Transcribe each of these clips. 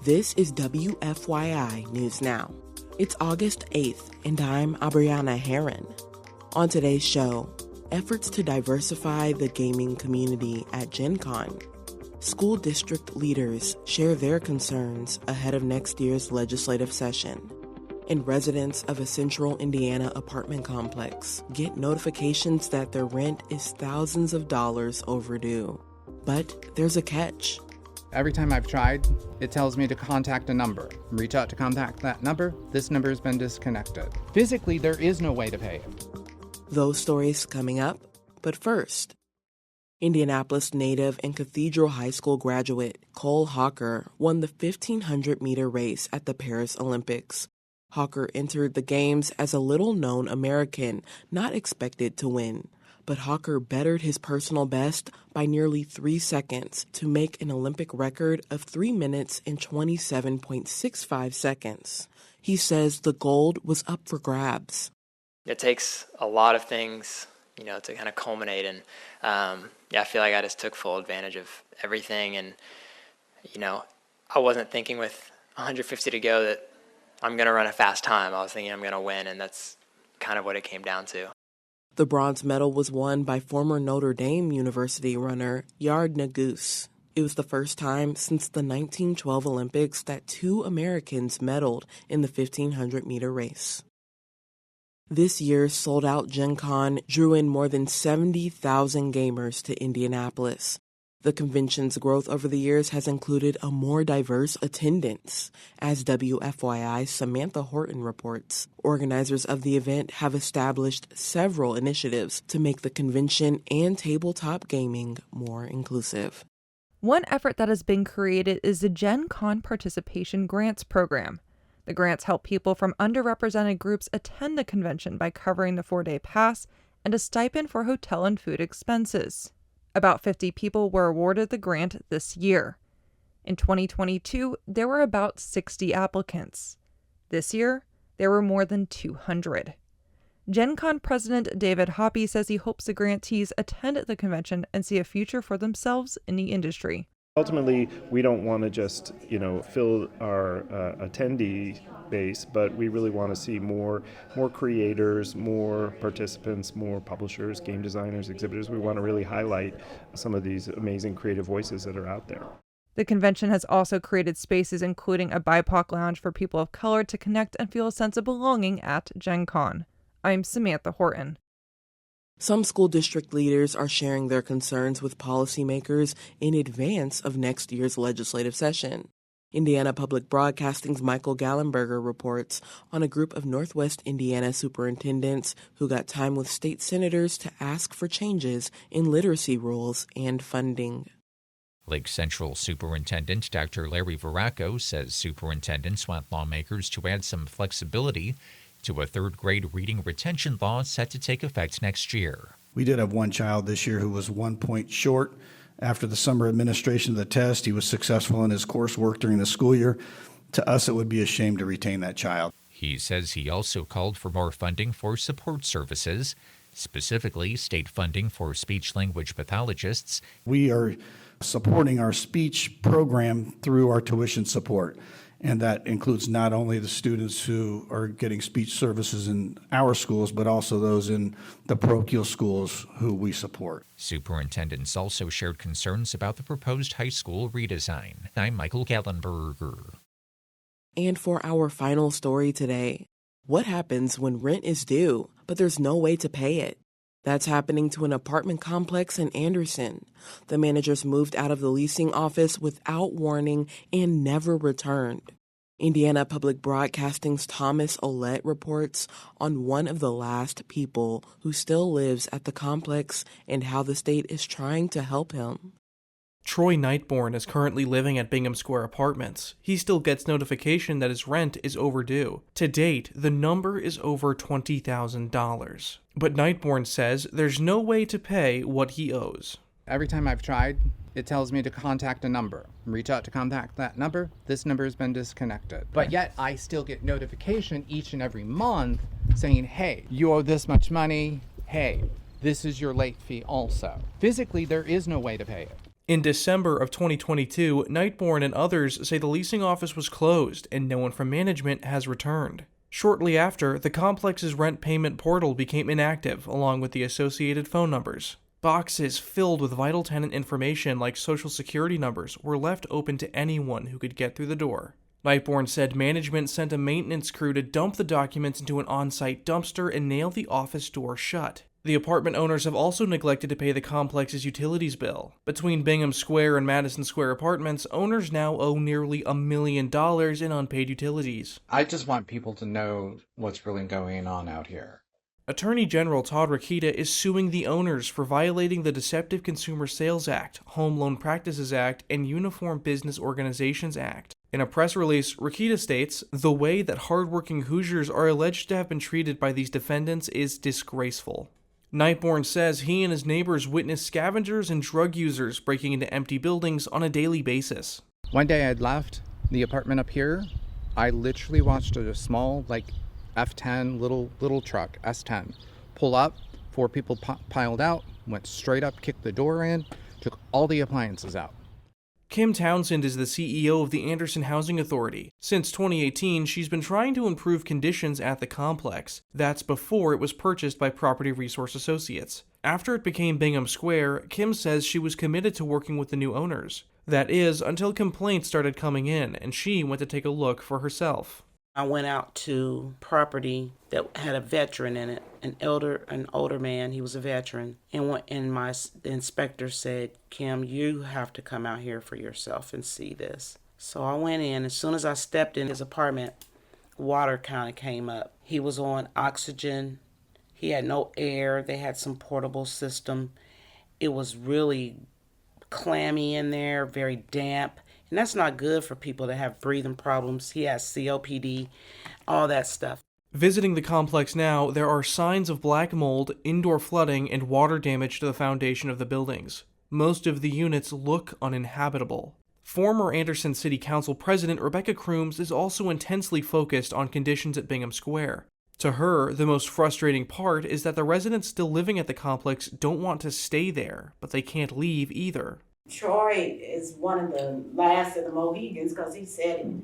This is WFYI News Now. It's August 8th, and I'm Abriana Herron. On today's show, efforts to diversify the gaming community at Gen Con. School district leaders share their concerns ahead of next year's legislative session. And residents of a central Indiana apartment complex get notifications that their rent is thousands of dollars overdue. But there's a catch. Every time I've tried, it tells me to contact a number. Reach out to contact that number. This number has been disconnected. Physically, there is no way to pay it. Those stories coming up. But first, Indianapolis native and Cathedral High School graduate Cole Hocker won the 1,500-meter race at the Paris Olympics. Hocker entered the games as a little-known American, not expected to win. But Hocker bettered his personal best by nearly 3 seconds to make an Olympic record of 3 minutes and 27.65 seconds. He says the gold was up for grabs. It takes a lot of things, to kind of culminate. And, I feel like I just took full advantage of everything. And, I wasn't thinking with 150 to go that I'm going to run a fast time. I was thinking I'm going to win, and that's kind of what it came down to. The bronze medal was won by former Notre Dame University runner Yard Nagus. It was the first time since the 1912 Olympics that 2 Americans medaled in the 1,500-meter race. This year's sold-out Gen Con drew in more than 70,000 gamers to Indianapolis. The convention's growth over the years has included a more diverse attendance. As WFYI's Samantha Horton reports, organizers of the event have established several initiatives to make the convention and tabletop gaming more inclusive. One effort that has been created is the Gen Con Participation Grants Program. The grants help people from underrepresented groups attend the convention by covering the 4-day pass and a stipend for hotel and food expenses. About 50 people were awarded the grant this year. In 2022, there were about 60 applicants. This year, there were more than 200. Gen Con President David Hoppy says he hopes the grantees attend the convention and see a future for themselves in the industry. Ultimately, we don't want to just, fill our attendee base, but we really want to see more creators, more participants, more publishers, game designers, exhibitors. We want to really highlight some of these amazing creative voices that are out there. The convention has also created spaces including a BIPOC lounge for people of color to connect and feel a sense of belonging at Gen Con. I'm Samantha Horton. Some school district leaders are sharing their concerns with policymakers in advance of next year's legislative session. Indiana Public Broadcasting's Michael Gallenberger reports on a group of Northwest Indiana superintendents who got time with state senators to ask for changes in literacy rules and funding. Lake Central Superintendent Dr. Larry Veracco says superintendents want lawmakers to add some flexibility to a third-grade reading retention law set to take effect next year. We did have one child this year who was 1 point short. After the summer administration of the test, he was successful in his coursework during the school year. To us, it would be a shame to retain that child. He says he also called for more funding for support services, specifically state funding for speech-language pathologists. We are supporting our speech program through our tuition support. And that includes not only the students who are getting speech services in our schools, but also those in the parochial schools who we support. Superintendents also shared concerns about the proposed high school redesign. I'm Michael Gallenberger. And for our final story today, what happens when rent is due, but there's no way to pay it? That's happening to an apartment complex in Anderson. The managers moved out of the leasing office without warning and never returned. Indiana Public Broadcasting's Thomas Ollett reports on one of the last people who still lives at the complex and how the state is trying to help him. Troy Nightborn is currently living at Bingham Square Apartments. He still gets notification that his rent is overdue. To date, the number is over $20,000. But Nightborn says there's no way to pay what he owes. Every time I've tried, it tells me to contact a number. Reach out to contact that number. This number has been disconnected. But yet I still get notification each and every month saying, hey, you owe this much money. Hey, this is your late fee also. Physically, there is no way to pay it. In December of 2022, Nightborn and others say the leasing office was closed and no one from management has returned. Shortly after, the complex's rent payment portal became inactive, along with the associated phone numbers. Boxes filled with vital tenant information like social security numbers were left open to anyone who could get through the door. Nightborn said management sent a maintenance crew to dump the documents into an on-site dumpster and nail the office door shut. The apartment owners have also neglected to pay the complex's utilities bill. Between Bingham Square and Madison Square apartments, owners now owe nearly $1 million in unpaid utilities. I just want people to know what's really going on out here. Attorney General Todd Rokita is suing the owners for violating the Deceptive Consumer Sales Act, Home Loan Practices Act, and Uniform Business Organizations Act. In a press release, Rokita states, "The way that hardworking Hoosiers are alleged to have been treated by these defendants is disgraceful." Nightborn says he and his neighbors witnessed scavengers and drug users breaking into empty buildings on a daily basis. One day I'd left the apartment up here. I literally watched a small, F10 little truck, S10, pull up. 4 people piled out, went straight up, kicked the door in, took all the appliances out. Kim Townsend is the CEO of the Anderson Housing Authority. Since 2018, she's been trying to improve conditions at the complex. That's before it was purchased by Property Resource Associates. After it became Bingham Square, Kim says she was committed to working with the new owners. That is, until complaints started coming in, and she went to take a look for herself. I went out to property that had a veteran in it, an older man. He was a veteran, and the inspector said, "Kim, you have to come out here for yourself and see this." So I went in. As soon as I stepped in his apartment, water kind of came up. He was on oxygen. He had no air. They had some portable system. It was really clammy in there, very damp. And that's not good for people that have breathing problems. He has COPD, all that stuff. Visiting the complex now, there are signs of black mold, indoor flooding, and water damage to the foundation of the buildings. Most of the units look uninhabitable. Former Anderson City Council President Rebecca Crooms is also intensely focused on conditions at Bingham Square. To her, the most frustrating part is that the residents still living at the complex don't want to stay there, but they can't leave either. Troy is one of the last of the Mohegans because he said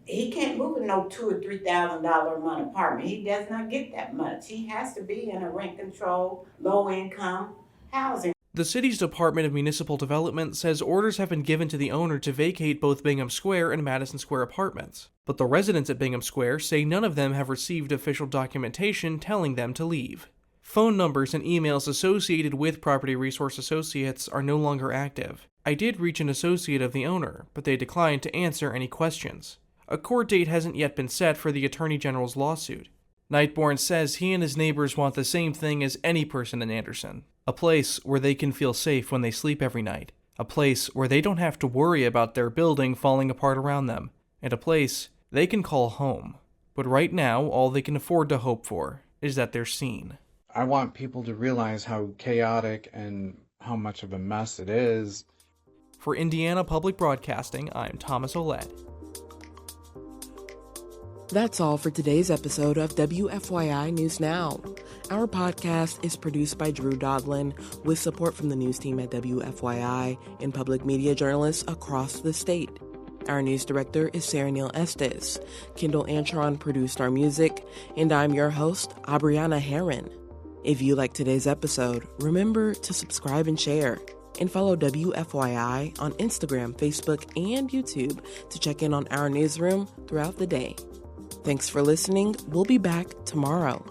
he can't move in no $2,000 or $3,000 a month apartment. He does not get that much. He has to be in a rent control, low income housing. The city's Department of Municipal Development says orders have been given to the owner to vacate both Bingham Square and Madison Square apartments. But the residents at Bingham Square say none of them have received official documentation telling them to leave. Phone numbers and emails associated with Property Resource Associates are no longer active. I did reach an associate of the owner, but they declined to answer any questions. A court date hasn't yet been set for the Attorney General's lawsuit. Nightborn says he and his neighbors want the same thing as any person in Anderson. A place where they can feel safe when they sleep every night. A place where they don't have to worry about their building falling apart around them. And a place they can call home. But right now, all they can afford to hope for is that they're seen. I want people to realize how chaotic and how much of a mess it is. For Indiana Public Broadcasting, I'm Thomas Ouellette. That's all for today's episode of WFYI News Now. Our podcast is produced by Drew Daudelin with support from the news team at WFYI and public media journalists across the state. Our news director is Sarah Neal-Estes. Kendall Antron produced our music, and I'm your host, Abriana Herron. If you like today's episode, remember to subscribe and share, and follow WFYI on Instagram, Facebook, and YouTube to check in on our newsroom throughout the day. Thanks for listening. We'll be back tomorrow.